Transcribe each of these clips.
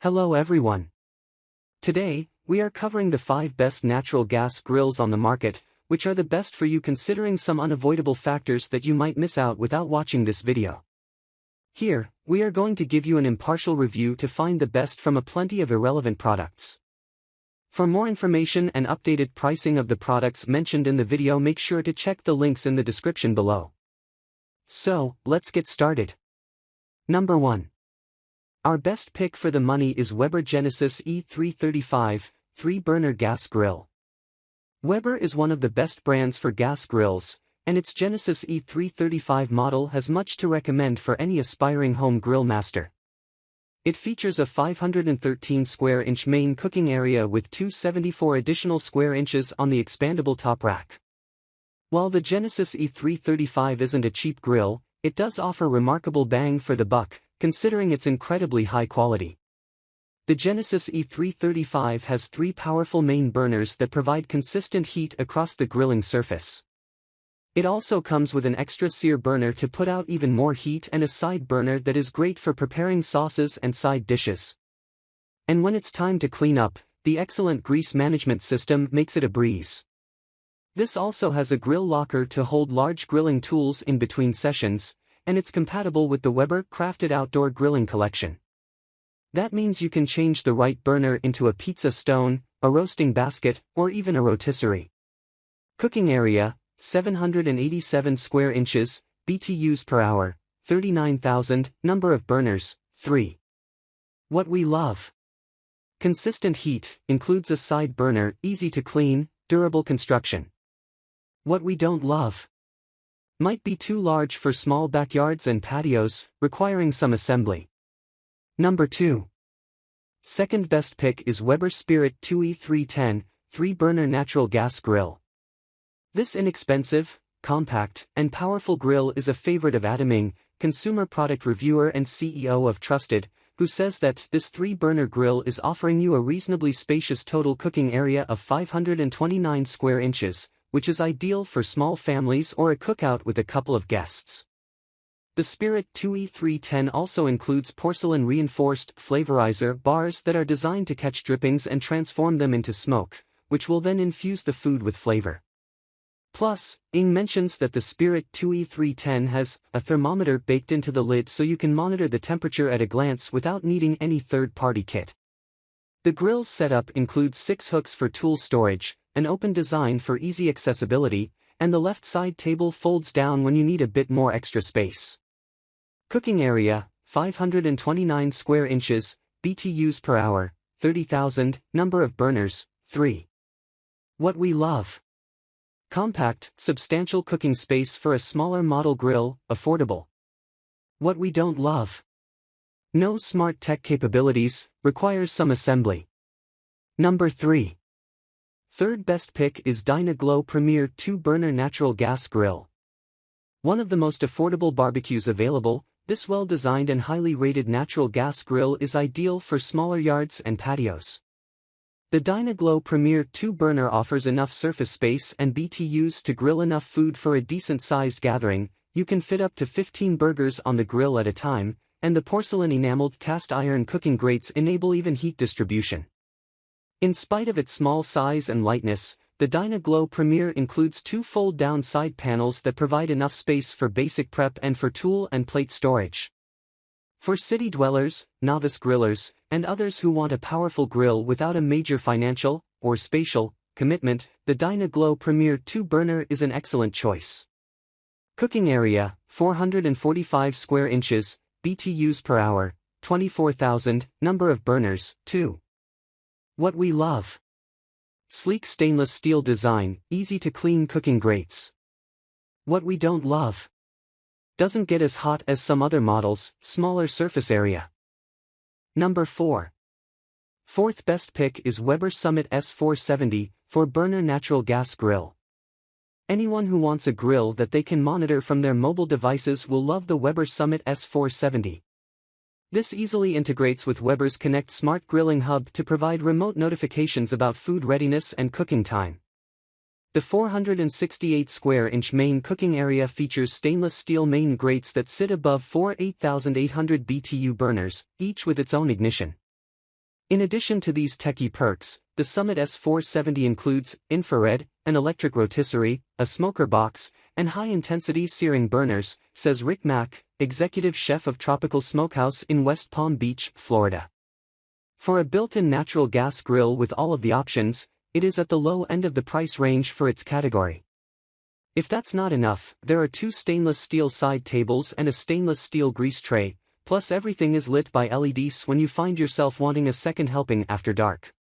Hello everyone. Today, we are covering the 5 best natural gas grills on the market, which are the best for you considering some unavoidable factors that you might miss out without watching this video. Here, we are going to give you an impartial review to find the best from a plenty of irrelevant products. For more information and updated pricing of the products mentioned in the video, make sure to check the links in the description below. So, let's get started. Number 1. Our best pick for the money is Weber Genesis E335, 3-burner gas grill. Weber is one of the best brands for gas grills, and its Genesis E335 model has much to recommend for any aspiring home grill master. It features a 513 square inch main cooking area with 274 additional square inches on the expandable top rack. While the Genesis E335 isn't a cheap grill, it does offer remarkable bang for the buck, considering its incredibly high quality. The Genesis E335 has 3 powerful main burners that provide consistent heat across the grilling surface. It also comes with an extra sear burner to put out even more heat and a side burner that is great for preparing sauces and side dishes. And when it's time to clean up, the excellent grease management system makes it a breeze. This also has a grill locker to hold large grilling tools in between sessions, and it's compatible with the Weber Crafted Outdoor Grilling Collection. That means you can change the right burner into a pizza stone, a roasting basket, or even a rotisserie. Cooking area, 787 square inches, BTUs per hour, 39,000, number of burners, 3. What we love. Consistent heat, includes a side burner, easy to clean, durable construction. What we don't love. Might be too large for small backyards and patios, requiring some assembly. Number 2. Second best pick is Weber Spirit 2E310, 3-burner natural gas grill. This inexpensive, compact, and powerful grill is a favorite of Adaming, consumer product reviewer and CEO of Trusted, who says that this 3-burner grill is offering you a reasonably spacious total cooking area of 529 square inches, which is ideal for small families or a cookout with a couple of guests. The Spirit 2E310 also includes porcelain-reinforced flavorizer bars that are designed to catch drippings and transform them into smoke, which will then infuse the food with flavor. Plus, Ing mentions that the Spirit 2E310 has a thermometer baked into the lid so you can monitor the temperature at a glance without needing any third-party kit. The grill's setup includes 6 hooks for tool storage, an open design for easy accessibility, and the left side table folds down when you need a bit more extra space. Cooking area, 529 square inches, BTUs per hour, 30,000, number of burners, 3. What we love. Compact, substantial cooking space for a smaller model grill, affordable. What we don't love. No smart tech capabilities, requires some assembly. Number 3. Third best pick is Dyna Glo Premier 2-burner natural gas grill. One of the most affordable barbecues available, this well-designed and highly rated natural gas grill is ideal for smaller yards and patios. The Dyna Glo Premier 2-burner offers enough surface space and BTUs to grill enough food for a decent-sized gathering. You can fit up to 15 burgers on the grill at a time, and the porcelain-enameled cast-iron cooking grates enable even heat distribution. In spite of its small size and lightness, the Dyna Glo Premier includes 2 fold-down side panels that provide enough space for basic prep and for tool and plate storage. For city dwellers, novice grillers, and others who want a powerful grill without a major financial or spatial commitment, the Dyna Glo Premier 2-burner is an excellent choice. Cooking area, 445 square inches, BTUs per hour, 24,000, number of burners, 2. What we love. Sleek stainless steel design, easy to clean cooking grates. What we don't love. Doesn't get as hot as some other models, smaller surface area. Number 4. Fourth best pick is Weber Summit S470, 4-burner natural gas grill. Anyone who wants a grill that they can monitor from their mobile devices will love the Weber Summit S470. This easily integrates with Weber's Connect Smart Grilling Hub to provide remote notifications about food readiness and cooking time. The 468 square inch main cooking area features stainless steel main grates that sit above 4 8,800 BTU burners, each with its own ignition. In addition to these techie perks, the Summit S470 includes infrared, an electric rotisserie, a smoker box, and high-intensity searing burners, says Rick Mack, executive chef of Tropical Smokehouse in West Palm Beach, Florida. For a built-in natural gas grill with all of the options, it is at the low end of the price range for its category. If that's not enough, there are 2 stainless steel side tables and a stainless steel grease tray, plus everything is lit by LEDs when you find yourself wanting a second helping after dark.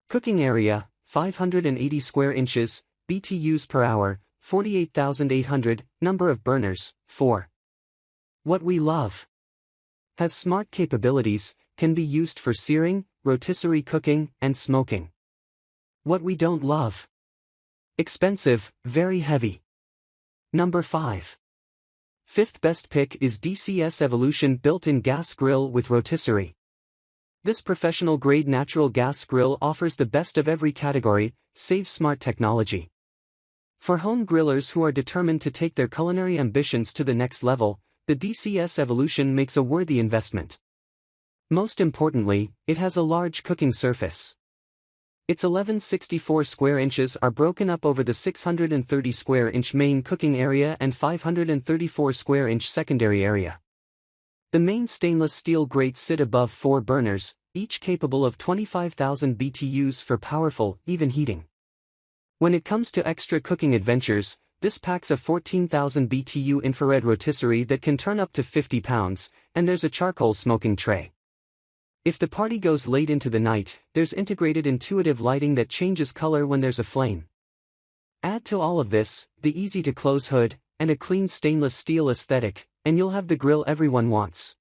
Cooking area, 580 square inches, BTUs per hour, 48,800, number of burners, 4. What we love. Has smart capabilities, can be used for searing, rotisserie cooking, and smoking. What we don't love. Expensive, very heavy. Number 5. Fifth best pick is DCS Evolution built-in gas grill with rotisserie. This professional-grade natural gas grill offers the best of every category, save smart technology. For home grillers who are determined to take their culinary ambitions to the next level, the DCS Evolution makes a worthy investment. Most importantly, it has a large cooking surface. Its 1164 square inches are broken up over the 630 square inch main cooking area and 534 square inch secondary area. The main stainless steel grates sit above 4 burners, each capable of 25,000 BTUs for powerful, even heating. When it comes to extra cooking adventures, this packs a 14,000 BTU infrared rotisserie that can turn up to 50 pounds, and there's a charcoal smoking tray. If the party goes late into the night, there's integrated intuitive lighting that changes color when there's a flame. Add to all of this, the easy-to-close hood, and a clean stainless steel aesthetic, and you'll have the grill everyone wants.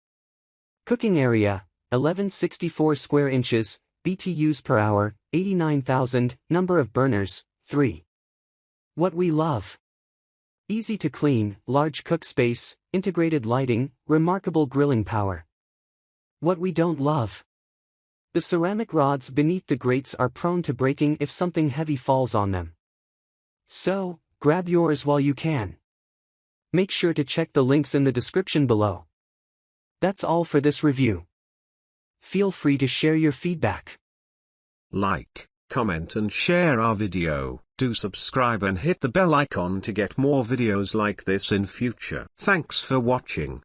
Cooking area, 1164 square inches, BTUs per hour, 89,000, number of burners, 3. What we love. Easy to clean, large cook space, integrated lighting, remarkable grilling power. What we don't love. The ceramic rods beneath the grates are prone to breaking if something heavy falls on them. So, grab yours while you can. Make sure to check the links in the description below. That's all for this review. Feel free to share your feedback. Like, comment and share our video. Do subscribe and hit the bell icon to get more videos like this in future. Thanks for watching.